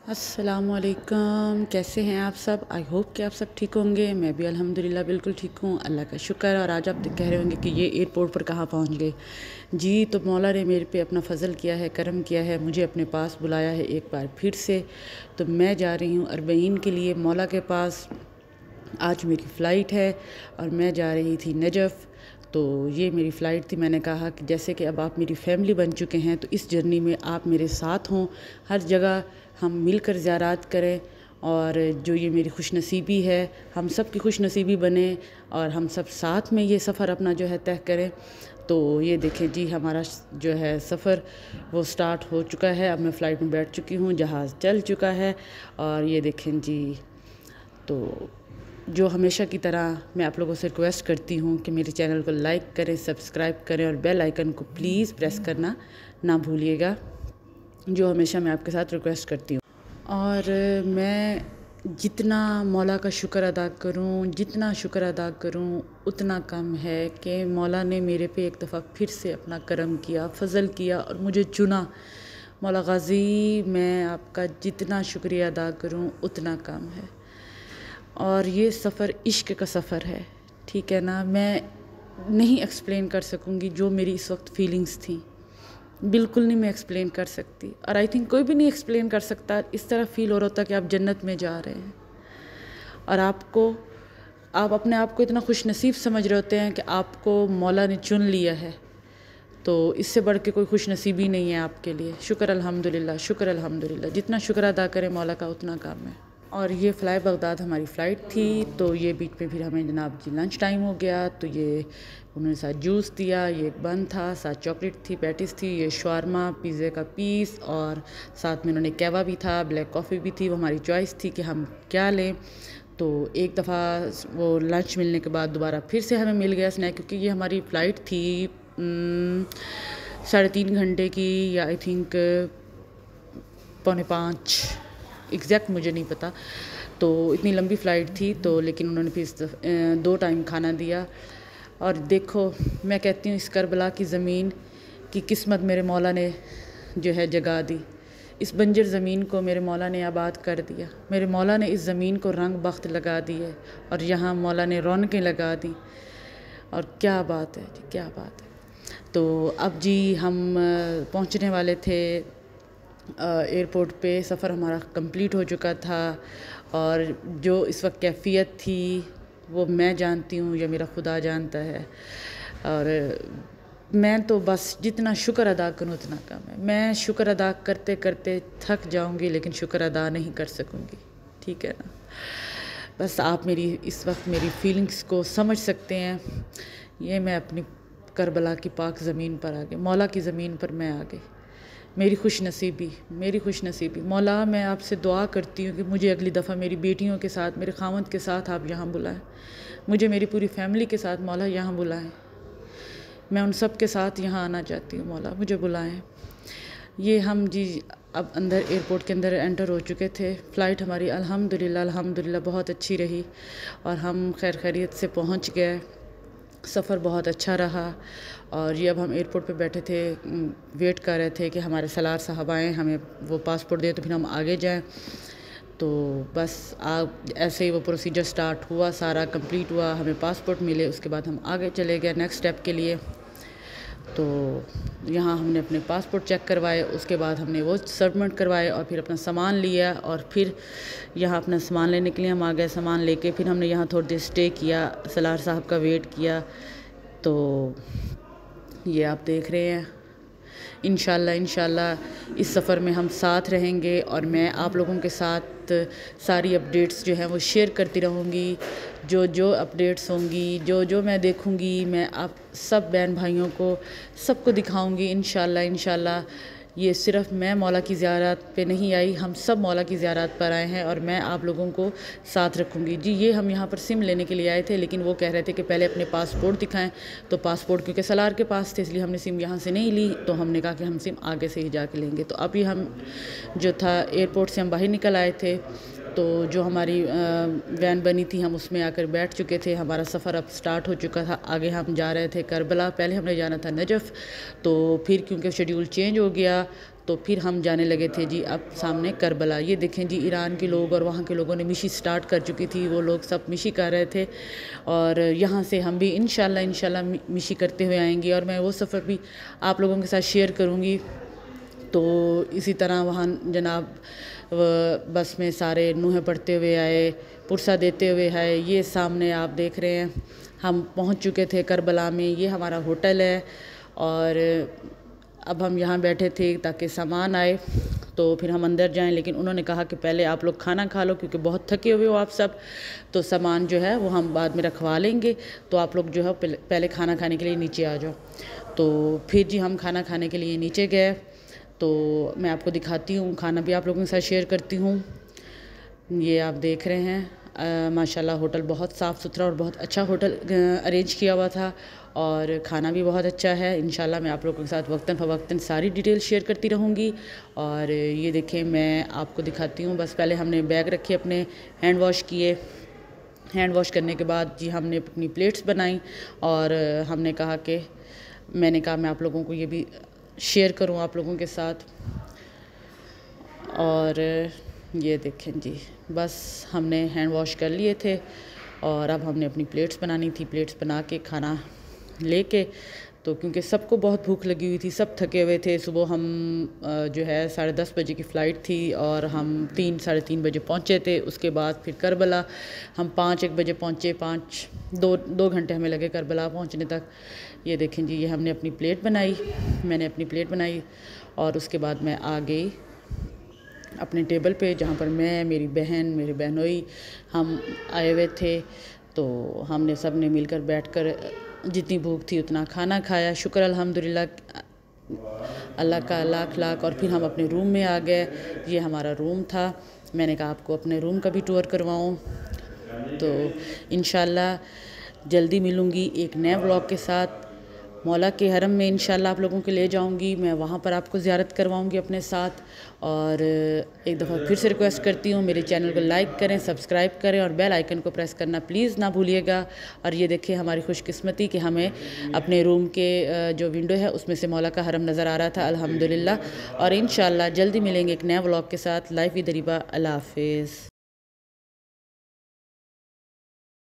अस्सलामुअलैकुम, कैसे हैं आप सब। आई होप कि आप सब ठीक होंगे। मैं भी अल्हम्दुलिल्लाह बिल्कुल ठीक हूँ, अल्लाह का शुक्र। और आज आप कह रहे होंगे कि ये एयरपोर्ट पर कहाँ पहुँच गए। जी, तो मौला ने मेरे पे अपना फ़ज़ल किया है, करम किया है, मुझे अपने पास बुलाया है एक बार फिर से। तो मैं जा रही हूँ अरबईन के लिए मौला के पास। आज मेरी फ़्लाइट है और मैं जा रही थी नजफ़। तो ये मेरी फ़्लाइट थी। मैंने कहा कि जैसे कि अब आप मेरी फ़ैमिली बन चुके हैं तो इस जर्नी में आप मेरे साथ हों, हर जगह हम मिलकर ज़ियारत करें। और जो ये मेरी खुशनसीबी है, हम सब की खुशनसीबी बने और हम सब साथ में ये सफ़र अपना जो है तय करें। तो ये देखें जी, हमारा जो है सफ़र वो स्टार्ट हो चुका है। अब मैं फ़्लाइट में बैठ चुकी हूँ, जहाज़ चल चुका है। और ये देखें जी, तो जो हमेशा की तरह मैं आप लोगों से रिक्वेस्ट करती हूँ कि मेरे चैनल को लाइक करें, सब्सक्राइब करें और बेल आइकन को प्लीज़ प्रेस करना ना भूलिएगा, जो हमेशा मैं आपके साथ रिक्वेस्ट करती हूँ। और मैं जितना मौला का शुक्र अदा करूँ, जितना शुक्र अदा करूँ उतना कम है कि मौला ने मेरे पे एक दफ़ा फिर से अपना करम किया, फ़ज़ल किया और मुझे चुना। मौला गाज़ी, मैं आपका जितना शुक्रिया अदा करूँ उतना कम है। और ये सफ़र इश्क का सफ़र है, ठीक है ना। मैं नहीं एक्सप्लेन कर सकूँगी जो मेरी इस वक्त फीलिंग्स थी, बिल्कुल नहीं मैं एक्सप्लेन कर सकती। और आई थिंक कोई भी नहीं एक्सप्लेन कर सकता। इस तरह फ़ील हो रहा था कि आप जन्नत में जा रहे हैं और आप अपने आप को इतना खुश नसीब समझ रहे होते हैं कि आपको मौला ने चुन लिया है। तो इससे बढ़ के कोई खुश नसीबी नहीं है आपके लिए। शुक्र अल्हम्दुलिल्लाह, शुक्र अल्हम्दुलिल्लाह। जितना शुक्र अदा करें मौला का उतना काम है। और ये फ़्लाई बगदाद हमारी फ़्लाइट थी। तो ये बीच में फिर हमें जनाब जी लंच टाइम हो गया। तो ये उन्होंने साथ जूस दिया, ये एक बन था, साथ चॉकलेट थी, पैटिस थी, ये शवारमा, पिज़्ज़े का पीस और साथ में उन्होंने कहवा भी था, ब्लैक कॉफ़ी भी थी। वो हमारी चॉइस थी कि हम क्या लें। तो एक दफ़ा वो लंच मिलने के बाद दोबारा फिर से हमें मिल गया स्नैक, क्योंकि ये हमारी फ़्लाइट थी 3.5 घंटे की, या आई थिंक 4:45 एग्जैक्ट मुझे नहीं पता। तो इतनी लंबी फ़्लाइट थी। तो लेकिन उन्होंने फिर 2 टाइम खाना दिया। और देखो, मैं कहती हूँ इस करबला की ज़मीन की किस्मत मेरे मौला ने जो है जगा दी। इस बंजर ज़मीन को मेरे मौला ने आबाद कर दिया। मेरे मौला ने इस ज़मीन को रंग बख्त लगा दिए और यहाँ मौला ने रौनकें लगा दी। और क्या बात है जी, क्या बात है। तो अब जी हम पहुँचने वाले थे एयरपोर्ट पे। सफ़र हमारा कंप्लीट हो चुका था और जो इस वक्त कैफ़ियत थी वो मैं जानती हूँ या मेरा खुदा जानता है। और मैं तो बस जितना शुक्र अदा करूँ उतना कम है। मैं शुक्र अदा करते करते थक जाऊँगी, लेकिन शुक्र अदा नहीं कर सकूँगी, ठीक है ना। बस आप मेरी इस वक्त मेरी फीलिंग्स को समझ सकते हैं। ये मैं अपनी करबला की पाक ज़मीन पर आ गई, मौला की ज़मीन पर मैं आ गई। मेरी खुशनसीबी मौला, मैं आपसे दुआ करती हूँ कि मुझे अगली दफ़ा मेरी बेटियों के साथ, मेरे खामद के साथ आप यहाँ बुलाएं। मुझे मेरी पूरी फैमिली के साथ मौला यहाँ बुलाएं। मैं उन सब के साथ यहाँ आना चाहती हूँ मौला, मुझे बुलाएं। ये हम जी अब अंदर एयरपोर्ट के अंदर एंटर हो चुके थे। फ़्लाइट हमारी अल्हम्दुलिल्लाह बहुत अच्छी रही और हम खैर खैरियत से पहुँच गए। सफ़र बहुत अच्छा रहा। और ये अब हम एयरपोर्ट पे बैठे थे, वेट कर रहे थे कि हमारे सलार साहब आएँ, हमें वो पासपोर्ट दें तो फिर हम आगे जाएं। तो बस ऐसे ही वो प्रोसीजर स्टार्ट हुआ, सारा कंप्लीट हुआ, हमें पासपोर्ट मिले, उसके बाद हम आगे चले गए नेक्स्ट स्टेप के लिए। तो यहाँ हमने अपने पासपोर्ट चेक करवाए, उसके बाद हमने वो सबमिट करवाए और फिर अपना सामान लिया। और फिर यहाँ अपना सामान लेने के लिए हम आ गए। सामान लेके फिर हमने यहाँ थोड़ी देर स्टे किया, सलार साहब का वेट किया। तो ये आप देख रहे हैं, इंशाल्लाह इस सफ़र में हम साथ रहेंगे और मैं आप लोगों के साथ सारी अपडेट्स जो हैं वो शेयर करती रहूँगी। जो जो अपडेट्स होंगी, जो जो मैं देखूँगी, मैं आप सब बहन भाइयों को सबको दिखाऊँगी इंशाल्लाह। ये सिर्फ़ मैं मौला की ज़ियारत पे नहीं आई, हम सब मौला की ज़ियारत पर आए हैं और मैं आप लोगों को साथ रखूँगी। जी, ये हम यहाँ पर सिम लेने के लिए आए थे, लेकिन वो कह रहे थे कि पहले अपने पासपोर्ट दिखाएं। तो पासपोर्ट क्योंकि सलार के पास थे, इसलिए हमने सिम यहाँ से नहीं ली। तो हमने कहा कि हम सिम आगे से ही जाके लेंगे। तो अभी हम जो था एयरपोर्ट से हम बाहर निकल आए थे। तो जो हमारी वैन बनी थी हम उसमें आकर बैठ चुके थे। हमारा सफ़र अब स्टार्ट हो चुका था। आगे हम जा रहे थे करबला, पहले हमने जाना था नजफ़। तो फिर क्योंकि शेड्यूल चेंज हो गया तो फिर हम जाने लगे थे जी अब सामने करबला। ये देखें जी ईरान के लोग और वहाँ के लोगों ने मिशी स्टार्ट कर चुकी थी, वो लोग सब मिशी कर रहे थे और यहाँ से हम भी इंशाल्लाह मिशी करते हुए आएंगे और मैं वो सफ़र भी आप लोगों के साथ शेयर करूँगी। तो इसी तरह वहाँ जनाब बस में सारे नूहें पढ़ते हुए आए, पुरसा देते हुए आए। ये सामने आप देख रहे हैं हम पहुँच चुके थे करबला में। ये हमारा होटल है और अब हम यहाँ बैठे थे ताकि सामान आए तो फिर हम अंदर जाएं, लेकिन उन्होंने कहा कि पहले आप लोग खाना खा लो क्योंकि बहुत थके हुए हो आप सब, तो सामान जो है वो हम बाद में रखवा लेंगे, तो आप लोग जो है पहले खाना खाने के लिए नीचे आ जाओ। तो फिर जी हम खाना खाने के लिए नीचे गए, तो मैं आपको दिखाती हूँ, खाना भी आप लोगों के साथ शेयर करती हूँ। ये आप देख रहे हैं माशाल्लाह होटल बहुत साफ़ सुथरा और बहुत अच्छा होटल अरेंज किया हुआ था और खाना भी बहुत अच्छा है। इंशाल्लाह मैं आप लोगों के साथ वक्तन फ़वक्तन सारी डिटेल शेयर करती रहूँगी। और ये देखें मैं आपको दिखाती हूँ, बस पहले हमने बैग रखे, अपने हैंड वॉश किए, हैंड वॉश करने के बाद जी हमने अपनी प्लेट्स बनाई और हमने कहा कि मैंने कहा मैं आप लोगों को ये भी शेयर करूं आप लोगों के साथ। और ये देखें जी बस हमने हैंड वॉश कर लिए थे और अब हमने अपनी प्लेट्स बनानी थी, प्लेट्स बना के खाना लेके, तो क्योंकि सबको बहुत भूख लगी हुई थी, सब थके हुए थे। सुबह हम जो है 10:30 बजे की फ़्लाइट थी और हम 3-3:30 बजे पहुँचे थे। उसके बाद फिर करबला हम 5-1 बजे पहुँचे, 2 घंटे हमें लगे करबला पहुँचने तक। ये देखें जी ये हमने अपनी प्लेट बनाई, मैंने अपनी प्लेट बनाई और उसके बाद मैं आ गई अपने टेबल पे जहाँ पर मैं, मेरी बहन, मेरे बहनोई हम आए हुए थे। तो हमने सब ने मिलकर बैठकर जितनी भूख थी उतना खाना खाया। शुक्र अल्हम्दुलिल्लाह अल्लाह का लाख लाख। और फिर हम अपने रूम में आ गए। ये हमारा रूम था, मैंने कहा आपको अपने रूम का भी टूर करवाऊँ। तो इंशाल्लाह जल्दी मिलूँगी एक नए व्लॉग के साथ। मौला के हरम में इंशाल्लाह आप लोगों को ले जाऊंगी, मैं वहाँ पर आपको ज़ियारत करवाऊंगी अपने साथ। और एक दफ़ा फिर से रिक्वेस्ट करती हूँ मेरे चैनल को लाइक करें, सब्सक्राइब करें और बेल आइकन को प्रेस करना प्लीज़ ना भूलिएगा। और ये देखिए हमारी खुशकिस्मती कि हमें अपने रूम के जो विंडो है उसमें से मौला का हरम नज़र आ रहा था अल्हम्दुलिल्लाह। और इंशाल्लाह जल्दी मिलेंगे एक नया व्लॉग के साथ। लाइफ विद रिबा, अल्लाह हाफिज़।